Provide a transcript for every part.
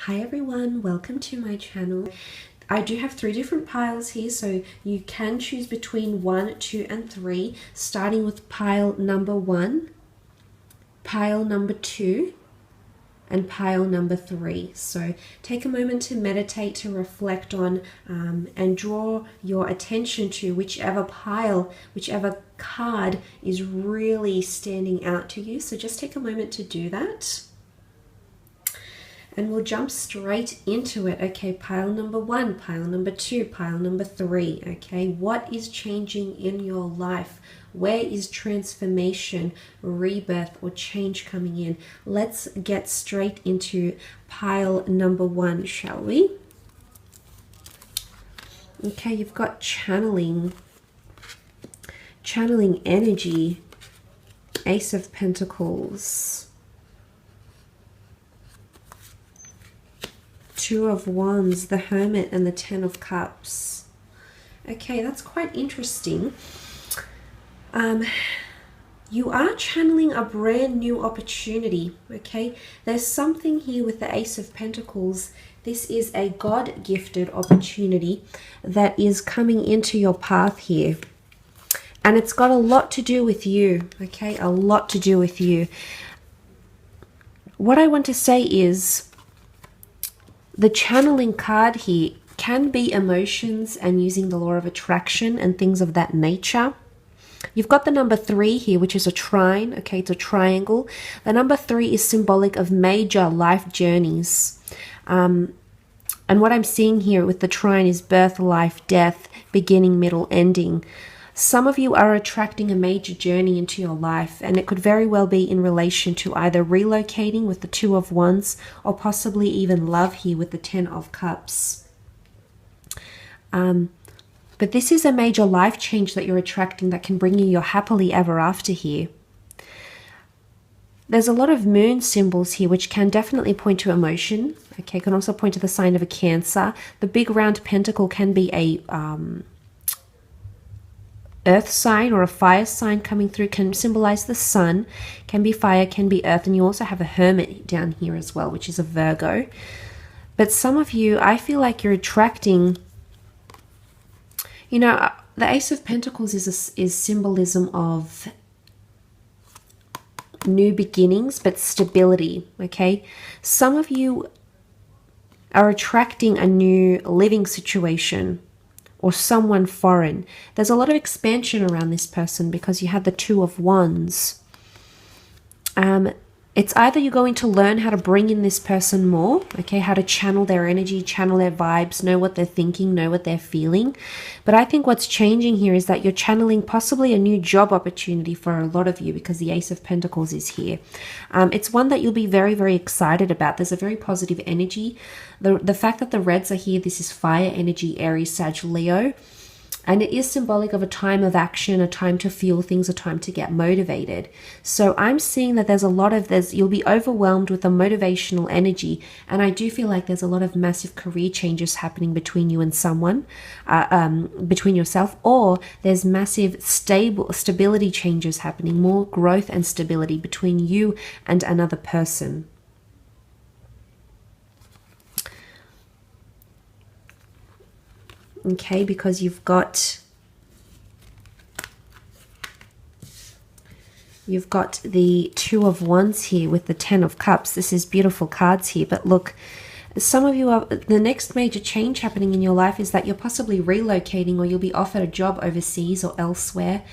Hi everyone, welcome to my channel. I do have 3 different piles here, so you can choose between 1, 2 and 3, starting with pile number 1, pile number 2 and pile number 3. So take a moment to meditate, to reflect on and draw your attention to whichever pile, whichever card is really standing out to you. So just take a moment to do that. And we'll jump straight into it. Okay, pile number 1, pile number 2, pile number 3. Okay, what is changing in your life? Where is transformation, rebirth, or change coming in? Let's get straight into pile number 1, shall we? Okay, you've got channeling energy, Ace of Pentacles, 2 of Wands, the Hermit, and the 10 of Cups. Okay, that's quite interesting. You are channeling a brand new opportunity, okay? There's something here with the Ace of Pentacles. This is a God-gifted opportunity that is coming into your path here. And it's got a lot to do with you, okay? A lot to do with you. What I want to say is, the channeling card here can be emotions and using the law of attraction and things of that nature. You've got the number 3 here, which is a trine. Okay, it's a triangle. The number 3 is symbolic of major life journeys. And what I'm seeing here with the trine is birth, life, death, beginning, middle, ending. Some of you are attracting a major journey into your life, and it could very well be in relation to either relocating with the 2 of Wands or possibly even love here with the 10 of Cups. But this is a major life change that you're attracting that can bring you your happily ever after here. There's a lot of moon symbols here, which can definitely point to emotion. Okay, can also point to the sign of a Cancer. The big round pentacle can be a earth sign or a fire sign coming through, can symbolize the sun, can be fire, can be earth, and you also have a hermit down here as well, which is a Virgo. But some of you, I feel like you're attracting, you know, the Ace of Pentacles is symbolism of new beginnings, but stability, okay? Some of you are attracting a new living situation or someone foreign. There's a lot of expansion around this person because you have the 2 of Wands. It's either you're going to learn how to bring in this person more, okay, how to channel their energy, channel their vibes, know what they're thinking, know what they're feeling. But I think what's changing here is that you're channeling possibly a new job opportunity for a lot of you because the Ace of Pentacles is here. It's one that you'll be very, very excited about. There's a very positive energy. The fact that the reds are here, this is fire energy, Aries, Sag, Leo. And it is symbolic of a time of action, a time to feel things, a time to get motivated. So I'm seeing that you'll be overwhelmed with a motivational energy. And I do feel like there's a lot of massive career changes happening between you and someone, between yourself, or there's massive stability changes happening, more growth and stability between you and another person. Okay, because you've got the 2 of Wands here with the 10 of Cups. This is beautiful cards here, but look, some of you are, the next major change happening in your life is that you're possibly relocating, or you'll be offered a job overseas or elsewhere,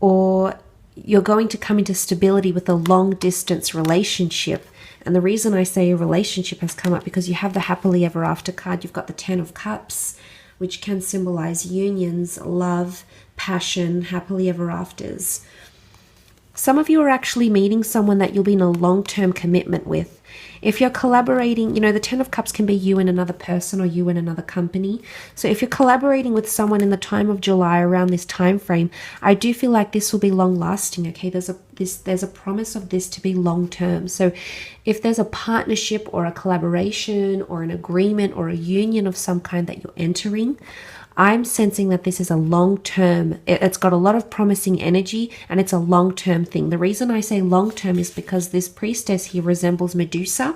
or you're going to come into stability with a long distance relationship. And the reason I say a relationship has come up because you have the happily ever after card. You've got the 10 of Cups, which can symbolize unions, love, passion, happily ever afters. Some of you are actually meeting someone that you'll be in a long-term commitment with. If you're collaborating, you know, the 10 of Cups can be you and another person or you and another company. So if you're collaborating with someone in the time of July around this time frame, I do feel like this will be long-lasting, okay? There's a promise of this to be long-term. So if there's a partnership or a collaboration or an agreement or a union of some kind that you're entering, I'm sensing that this is a long-term, it's got a lot of promising energy, and it's a long-term thing. The reason I say long-term is because this priestess here resembles Medusa.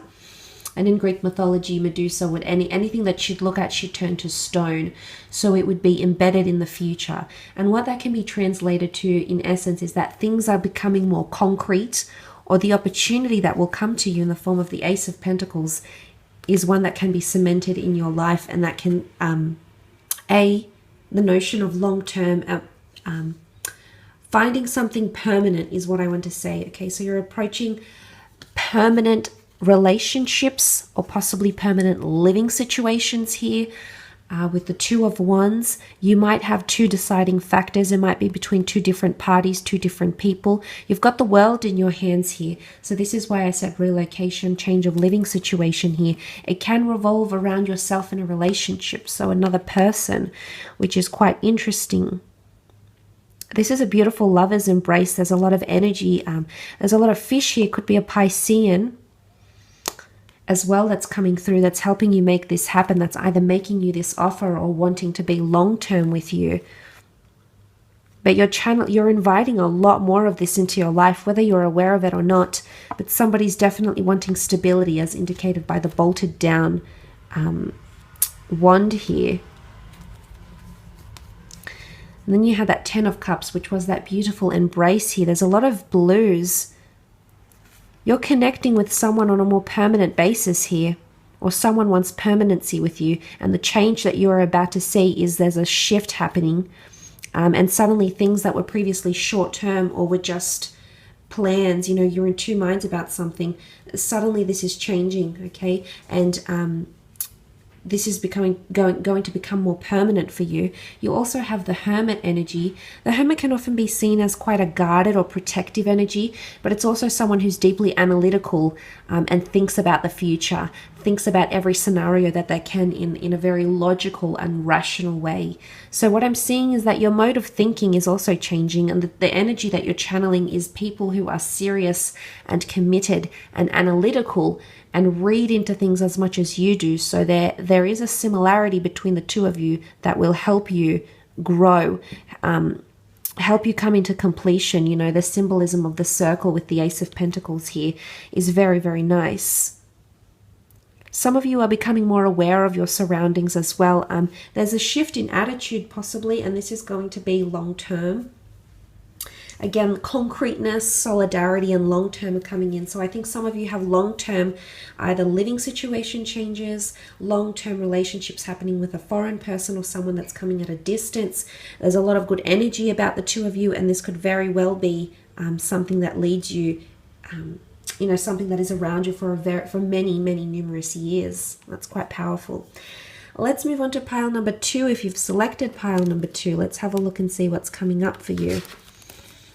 And in Greek mythology, Medusa would anything that she'd look at, she'd turn to stone. So it would be embedded in the future. And what that can be translated to, in essence, is that things are becoming more concrete, or the opportunity that will come to you in the form of the Ace of Pentacles is one that can be cemented in your life, and that can, the notion of long-term, finding something permanent is what I want to say. Okay, so you're approaching permanent relationships or possibly permanent living situations here. With the Two of Wands, you might have two deciding factors. It might be between two different parties, two different people. You've got the world in your hands here. So this is why I said relocation, change of living situation here. It can revolve around yourself in a relationship, so another person, which is quite interesting. This is a beautiful lover's embrace. There's a lot of energy. There's a lot of fish here. Could be a Piscean as well that's coming through, that's helping you make this happen, that's either making you this offer or wanting to be long-term with you. But you're inviting a lot more of this into your life, whether you're aware of it or not. But somebody's definitely wanting stability, as indicated by the bolted down wand here. And then you have that Ten of Cups, which was that beautiful embrace here. There's a lot of blues. You're connecting with someone on a more permanent basis here, or someone wants permanency with you, and the change that you're about to see is there's a shift happening, and suddenly things that were previously short-term or were just plans, you know, you're in two minds about something, suddenly this is changing, okay? And this is going to become more permanent for you. You also have the Hermit energy. The Hermit can often be seen as quite a guarded or protective energy, but it's also someone who's deeply analytical and thinks about the future, thinks about every scenario that they can in a very logical and rational way. So what I'm seeing is that your mode of thinking is also changing, and the energy that you're channeling is people who are serious and committed and analytical and read into things as much as you do. So there is a similarity between the two of you that will help you grow, help you come into completion. You know, the symbolism of the circle with the Ace of Pentacles here is very, very nice. Some of you are becoming more aware of your surroundings as well. There's a shift in attitude possibly, and this is going to be long-term. Again, concreteness, solidarity, and long-term are coming in. So I think some of you have long-term either living situation changes, long-term relationships happening with a foreign person or someone that's coming at a distance. There's a lot of good energy about the two of you, and this could very well be something that leads you, you know, something that is around you for many, many numerous years. That's quite powerful. Let's move on to pile number 2. If you've selected pile number 2, let's have a look and see what's coming up for you.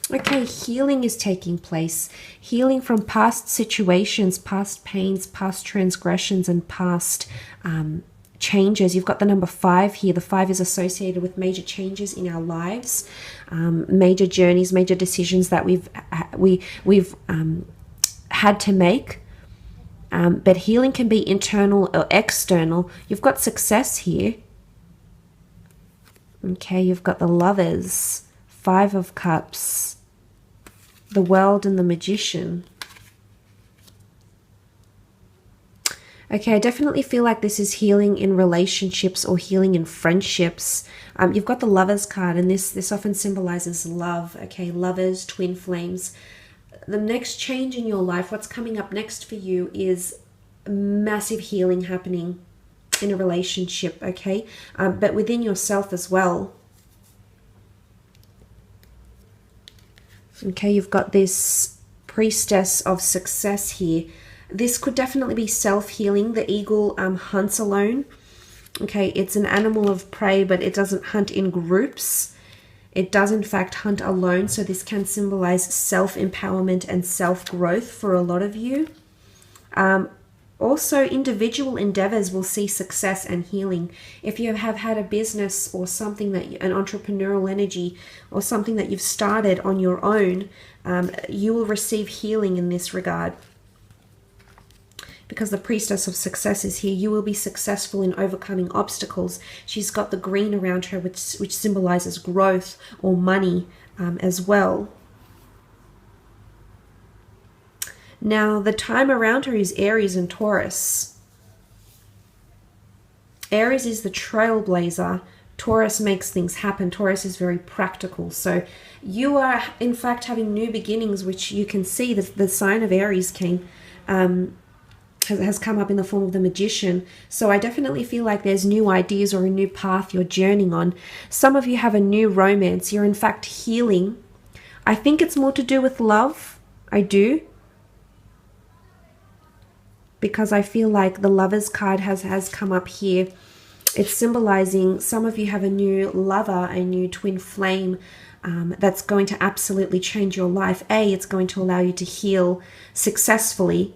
Okay, healing is taking place. Healing from past situations, past pains, past transgressions, and past changes. You've got the number 5 here. The 5 is associated with major changes in our lives, major journeys, major decisions that we've had to make. But healing can be internal or external. You've got success here. Okay, you've got the Lovers, 5 of Cups, the World, and the Magician. Okay, I definitely feel like this is healing in relationships or healing in friendships. You've got the Lovers card, and this often symbolizes love. Okay, lovers, twin flames. The next change in your life, what's coming up next for you, is massive healing happening in a relationship, okay? But within yourself as well. Okay, you've got this Priestess of Success here. This could definitely be self-healing. The eagle hunts alone. Okay, it's an animal of prey, but it doesn't hunt in groups. It does, in fact, hunt alone. So this can symbolize self-empowerment and self-growth for a lot of you. Also, individual endeavors will see success and healing. If you have had a business or something that an entrepreneurial energy or something that you've started on your own, you will receive healing in this regard. Because the Priestess of Success is here, you will be successful in overcoming obstacles. She's got the green around her, which symbolizes growth or money as well. Now, the time around her is Aries and Taurus. Aries is the trailblazer. Taurus makes things happen. Taurus is very practical. So you are, in fact, having new beginnings, which you can see the sign of Aries came, has come up in the form of the Magician. So I definitely feel like there's new ideas or a new path you're journeying on. Some of you have a new romance. You're, in fact, healing. I think it's more to do with love. I do. Because I feel like the Lovers card has come up here. It's symbolizing some of you have a new lover, a new twin flame that's going to absolutely change your life. It's going to allow you to heal successfully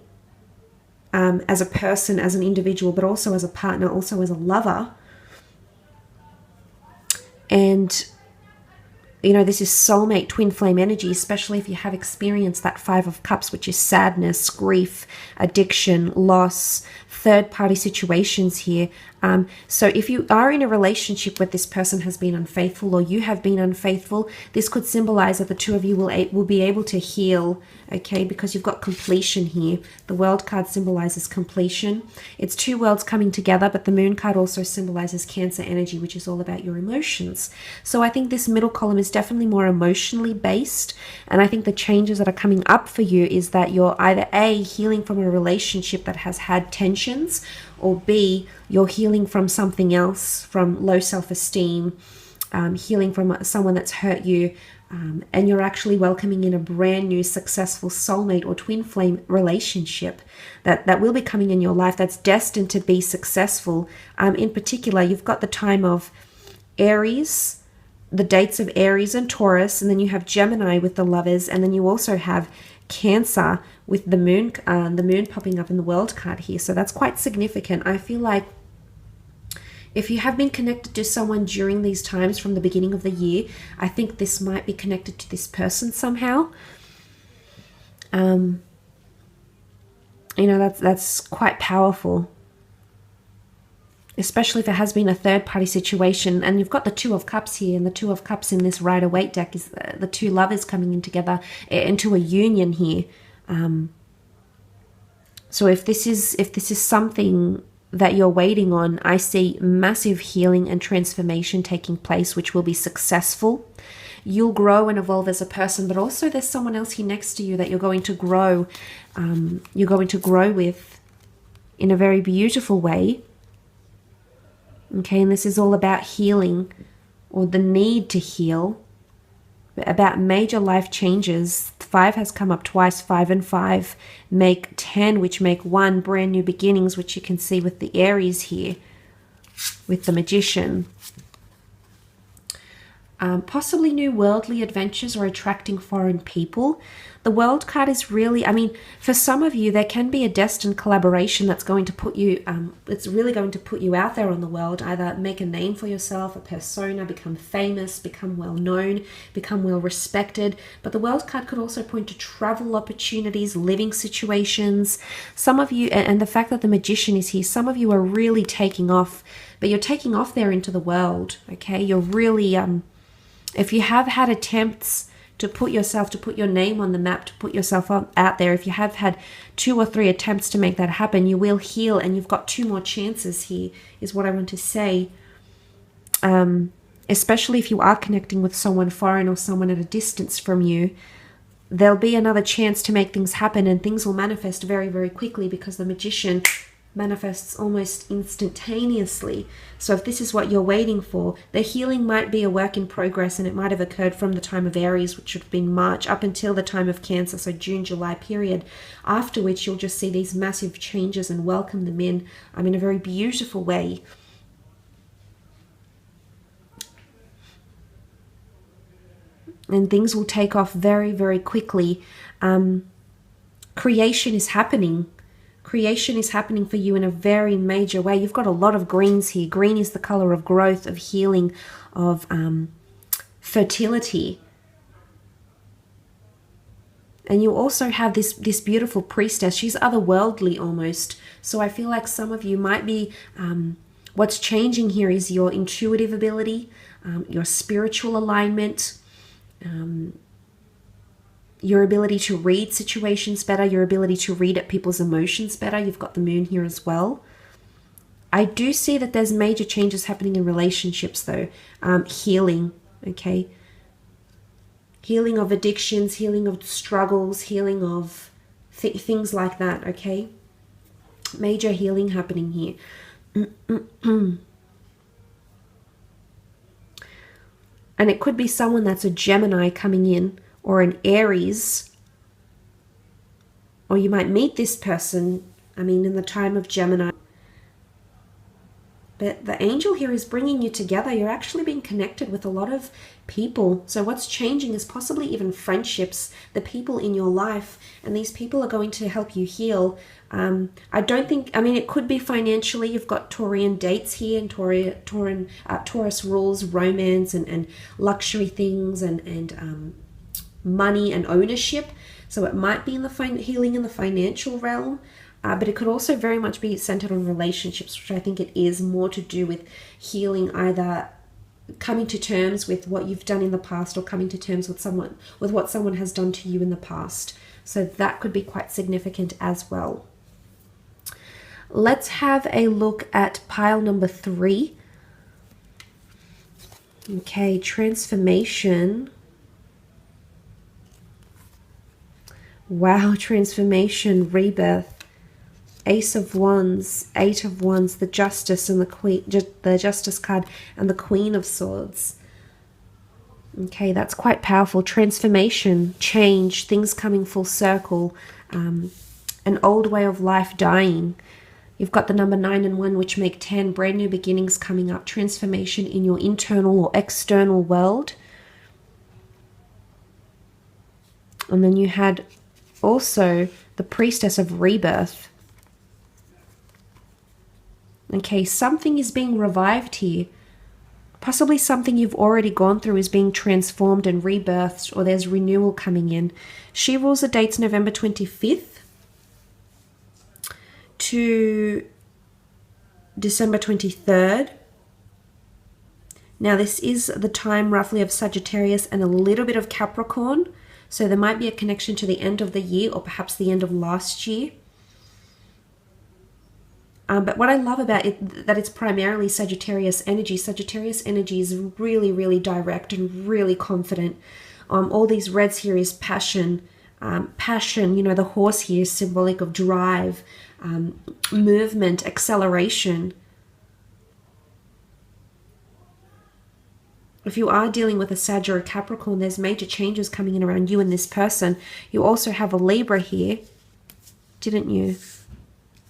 as a person, as an individual, but also as a partner, also as a lover. And you know, this is soulmate twin flame energy, especially if you have experienced that Five of Cups, which is sadness, grief, addiction, loss, third-party situations here. So if you are in a relationship where this person has been unfaithful or you have been unfaithful, this could symbolize that the two of you will be able to heal, okay, because you've got completion here. The World card symbolizes completion. It's two worlds coming together, but the Moon card also symbolizes Cancer energy, which is all about your emotions. So I think this middle column is definitely more emotionally based, and I think the changes that are coming up for you is that you're either A, healing from a relationship that has had tensions, or B, you're healing from something else, from low self-esteem, healing from someone that's hurt you, and you're actually welcoming in a brand new successful soulmate or twin flame relationship that will be coming in your life that's destined to be successful. In particular, you've got the time of Aries, the dates of Aries and Taurus, and then you have Gemini with the Lovers, and then you also have Cancer with the moon popping up in the World card here. So that's quite significant. I feel like if you have been connected to someone during these times from the beginning of the year, I think this might be connected to this person somehow. You know, that's quite powerful. Especially if it has been a third-party situation. And you've got the Two of Cups here, and the Two of Cups in this Rider-Waite deck is the two lovers coming in together into a union here. So if this is something that you're waiting on, I see massive healing and transformation taking place, which will be successful. You'll grow and evolve as a person, but also there's someone else here next to you that you're going to grow. You're going to grow with in a very beautiful way. Okay, and this is all about healing, or the need to heal, about major life changes. 5 has come up twice. 5 and 5 make 10, which make 1, brand new beginnings, which you can see with the Aries here, with the Magician. Possibly new worldly adventures or attracting foreign people. The World card is really, I mean, for some of you, there can be a destined collaboration that's going to put you, it's really going to put you out there on the world, either make a name for yourself, a persona, become famous, become well known, become well respected. But the World card could also point to travel opportunities, living situations. Some of you, and the fact that the Magician is here, some of you are really taking off, but you're taking off there into the world, okay? You're really, if you have had attempts to put your name on the map, to put yourself out there, if you have had 2 or 3 attempts to make that happen, you will heal, and you've got 2 more chances here, is what I want to say. Especially if you are connecting with someone foreign or someone at a distance from you, there'll be another chance to make things happen, and things will manifest very, very quickly, because the Magician manifests almost instantaneously. So if this is what you're waiting for, the healing might be a work in progress, and it might have occurred from the time of Aries, which would have been March, up until the time of Cancer, so June, July period, after which you'll just see these massive changes and welcome them in a very beautiful way. And things will take off very, very quickly. Creation is happening. Creation is happening for you in a very major way. You've got a lot of greens here. Green is the color of growth, of healing, of fertility. And you also have this beautiful priestess. She's otherworldly almost. So I feel like some of you might be, what's changing here is your intuitive ability, your spiritual alignment, your ability to read situations better, your ability to read at people's emotions better. You've got the moon here as well. I do see that there's major changes happening in relationships though. Healing, okay? Healing of addictions, healing of struggles, healing of things like that, okay? Major healing happening here. And it could be someone that's a Gemini coming in, or an Aries. Or you might meet this person, I mean, in the time of Gemini. But the angel here is bringing you together. You're actually being connected with a lot of people. So what's changing is possibly even friendships, the people in your life. And these people are going to help you heal. I don't think, I mean, it could be financially. You've got Taurian dates here, and Taurus rules romance and luxury things and money and ownership. So it might be in the healing in the financial realm. But it could also very much be centered on relationships, which I think it is more to do with healing, either coming to terms with what you've done in the past or coming to terms with what someone has done to you in the past. So that could be quite significant as well. Let's have a look at pile number 3. Okay, transformation. Wow, transformation, rebirth. Ace of Wands, 8 of Wands, the Justice and the Queen, the Justice card, and the Queen of Swords. Okay, that's quite powerful. Transformation, change, things coming full circle, an old way of life dying. You've got the number 9 and 1, which make 10, brand new beginnings coming up, transformation in your internal or external world. And then you had also the Priestess of Rebirth. Okay, something is being revived here. Possibly something you've already gone through is being transformed and rebirthed, or there's renewal coming in. She rules the dates November 25th to December 23rd. Now, this is the time roughly of Sagittarius and a little bit of Capricorn. So there might be a connection to the end of the year, or perhaps the end of last year. But what I love about it, that it's primarily Sagittarius energy. Sagittarius energy is really, really direct and really confident. All these reds here is passion. Passion, you know, the horse here is symbolic of drive, movement, acceleration. If you are dealing with a Sag or a Capricorn, there's major changes coming in around you and this person. You also have a Libra here, didn't you?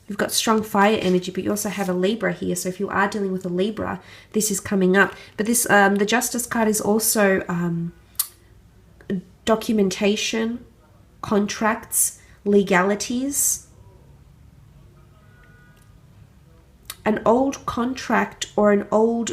You've got strong fire energy, but you also have a Libra here. So if you are dealing with a Libra, this is coming up. But this, the Justice card is also documentation, contracts, legalities. An old contract or an old,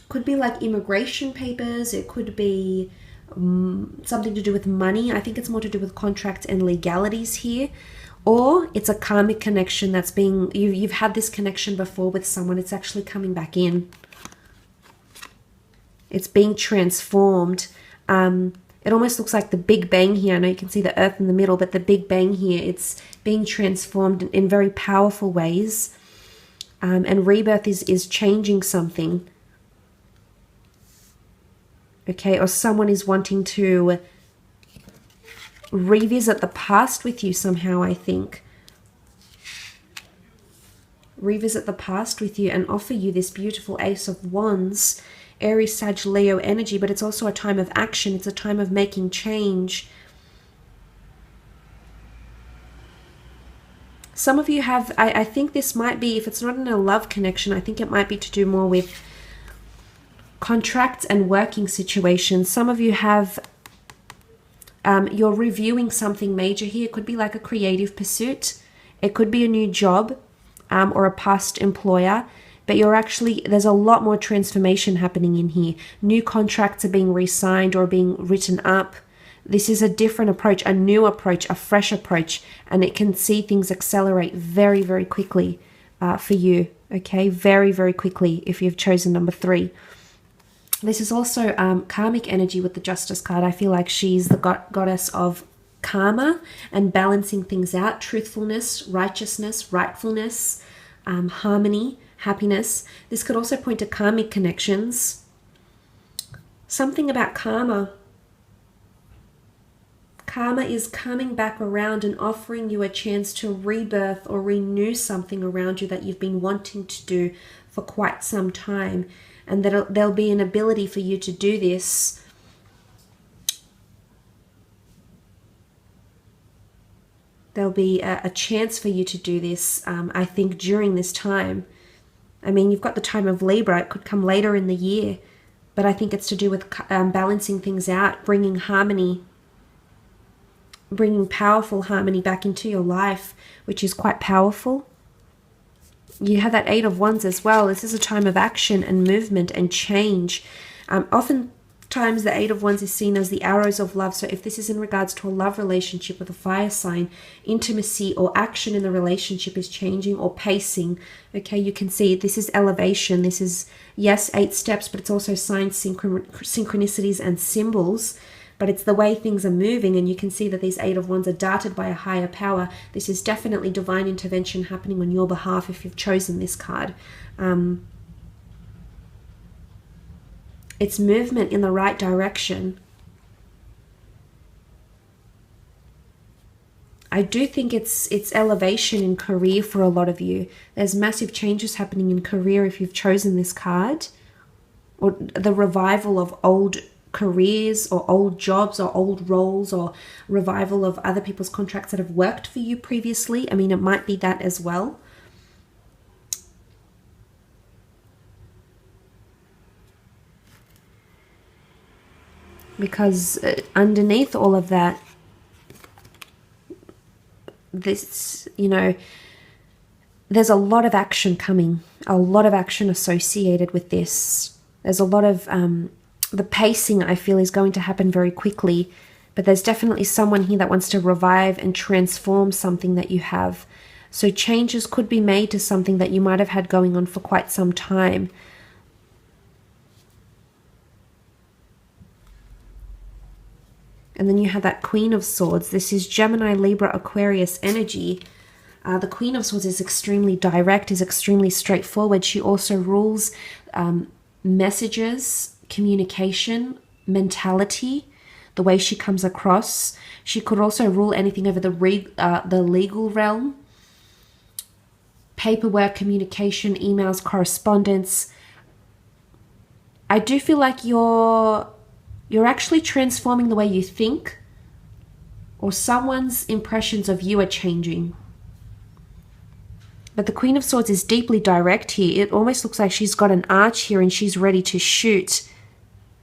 could be like immigration papers. It could be something to do with money. I think it's more to do with contracts and legalities here. Or it's a karmic connection that's being, you've had this connection before with someone. It's actually coming back in. It's being transformed. It almost looks like the Big Bang here. I know you can see the Earth in the middle, but the Big Bang here, it's being transformed in very powerful ways. And rebirth is changing something. Okay, or someone is wanting to revisit the past with you somehow, I think. Revisit the past with you and offer you this beautiful Ace of Wands, Aries, Sag, Leo energy, but it's also a time of action. It's a time of making change. Some of you have, I think this might be, if it's not in a love connection, I think it might be to do more with contracts and working situations. Some of you have, you're reviewing something major here. It could be like a creative pursuit. It could be a new job or a past employer. But you're actually, there's a lot more transformation happening in here. New contracts are being re-signed or being written up. This is a different approach, a new approach, a fresh approach. And it can see things accelerate very, very quickly for you. Okay, very, very quickly if you've chosen number 3. This is also karmic energy with the Justice card. I feel like she's the goddess of karma and balancing things out, truthfulness, righteousness, rightfulness, harmony, happiness. This could also point to karmic connections. Something about karma. Karma is coming back around and offering you a chance to rebirth or renew something around you that you've been wanting to do for quite some time. And that there'll be an ability for you to do this. There'll be a chance for you to do this, I think, during this time. I mean, you've got the time of Libra. It could come later in the year. But I think it's to do with balancing things out, bringing harmony, bringing powerful harmony back into your life, which is quite powerful. You have that Eight of Wands as well. This is a time of action and movement and change. Oftentimes the Eight of Wands is seen as the arrows of love. So if this is in regards to a love relationship with a fire sign, intimacy or action in the relationship is changing or pacing. Okay, you can see this is elevation. This is, yes, 8 steps, but it's also signs, synchronicities and symbols. But it's the way things are moving, and you can see that these Eight of Wands are darted by a higher power. This is definitely divine intervention happening on your behalf if you've chosen this card. It's movement in the right direction. I do think it's elevation in career for a lot of you. There's massive changes happening in career if you've chosen this card. Or the revival of old careers or old jobs or old roles, or revival of other people's contracts that have worked for you previously. I mean, it might be that as well. Because underneath all of that, this, you know, there's a lot of action coming, a lot of action associated with this. There's a lot of the pacing, I feel, is going to happen very quickly, but there's definitely someone here that wants to revive and transform something that you have. So changes could be made to something that you might have had going on for quite some time. And then you have that Queen of Swords. This is Gemini, Libra, Aquarius energy. The Queen of Swords is extremely direct, is extremely straightforward. She also rules messages, communication, mentality, the way she comes across. She could also rule anything over the legal realm, paperwork, communication, emails, correspondence. I do feel like you're actually transforming the way you think, or someone's impressions of you are changing. But the Queen of Swords is deeply direct here. It almost looks like she's got an arch here and she's ready to shoot.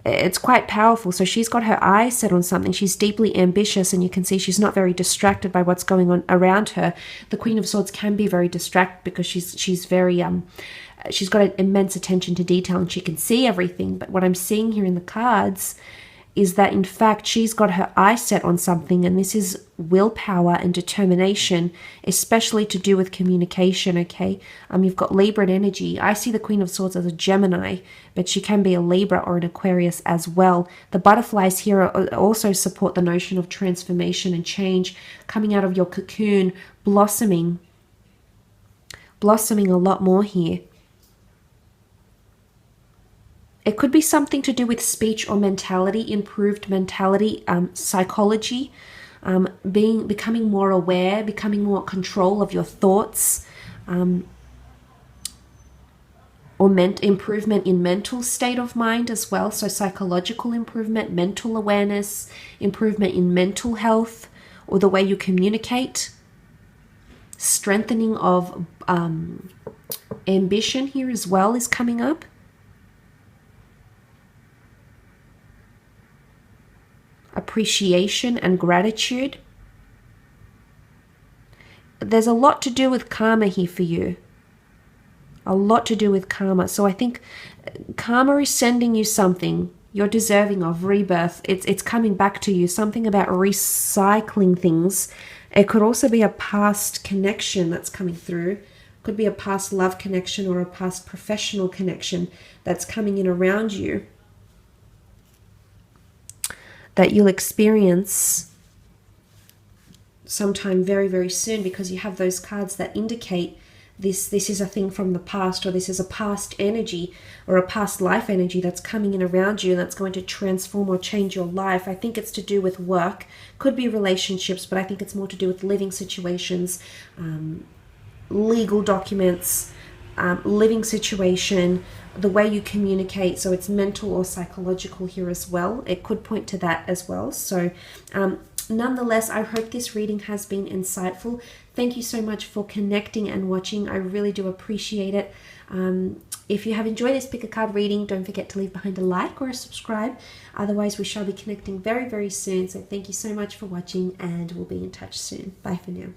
It's quite powerful. So she's got her eyes set on something. She's deeply ambitious, and you can see she's not very distracted by what's going on around her. The Queen of Swords can be very distracted because she's very she's got an immense attention to detail and she can see everything. But what I'm seeing here in the cards is that, in fact, she's got her eye set on something, and this is willpower and determination, especially to do with communication, okay? You've got Libra energy. I see the Queen of Swords as a Gemini, but she can be a Libra or an Aquarius as well. The butterflies here also support the notion of transformation and change, coming out of your cocoon, blossoming a lot more here. It could be something to do with speech or mentality, improved mentality, psychology, becoming more aware, becoming more control of your thoughts, or improvement in mental state of mind as well. So psychological improvement, mental awareness, improvement in mental health, or the way you communicate, strengthening of ambition here as well is coming up. Appreciation and gratitude. There's a lot to do with karma here for you. A lot to do with karma. So I think karma is sending you something you're deserving of, rebirth. It's coming back to you. Something about recycling things. It could also be a past connection that's coming through. It could be a past love connection or a past professional connection that's coming in around you, that you'll experience sometime very, very soon, because you have those cards that indicate this is a thing from the past, or this is a past energy or a past life energy that's coming in around you and that's going to transform or change your life. I think it's to do with work, could be relationships, but I think it's more to do with living situations, legal documents, living situation, the way you communicate. So it's mental or psychological here as well. It could point to that as well. So nonetheless, I hope this reading has been insightful. Thank you so much for connecting and watching. I really do appreciate it. If you have enjoyed this pick a card reading, don't forget to leave behind a like or a subscribe. Otherwise, we shall be connecting very, very soon. So thank you so much for watching, and we'll be in touch soon. Bye for now.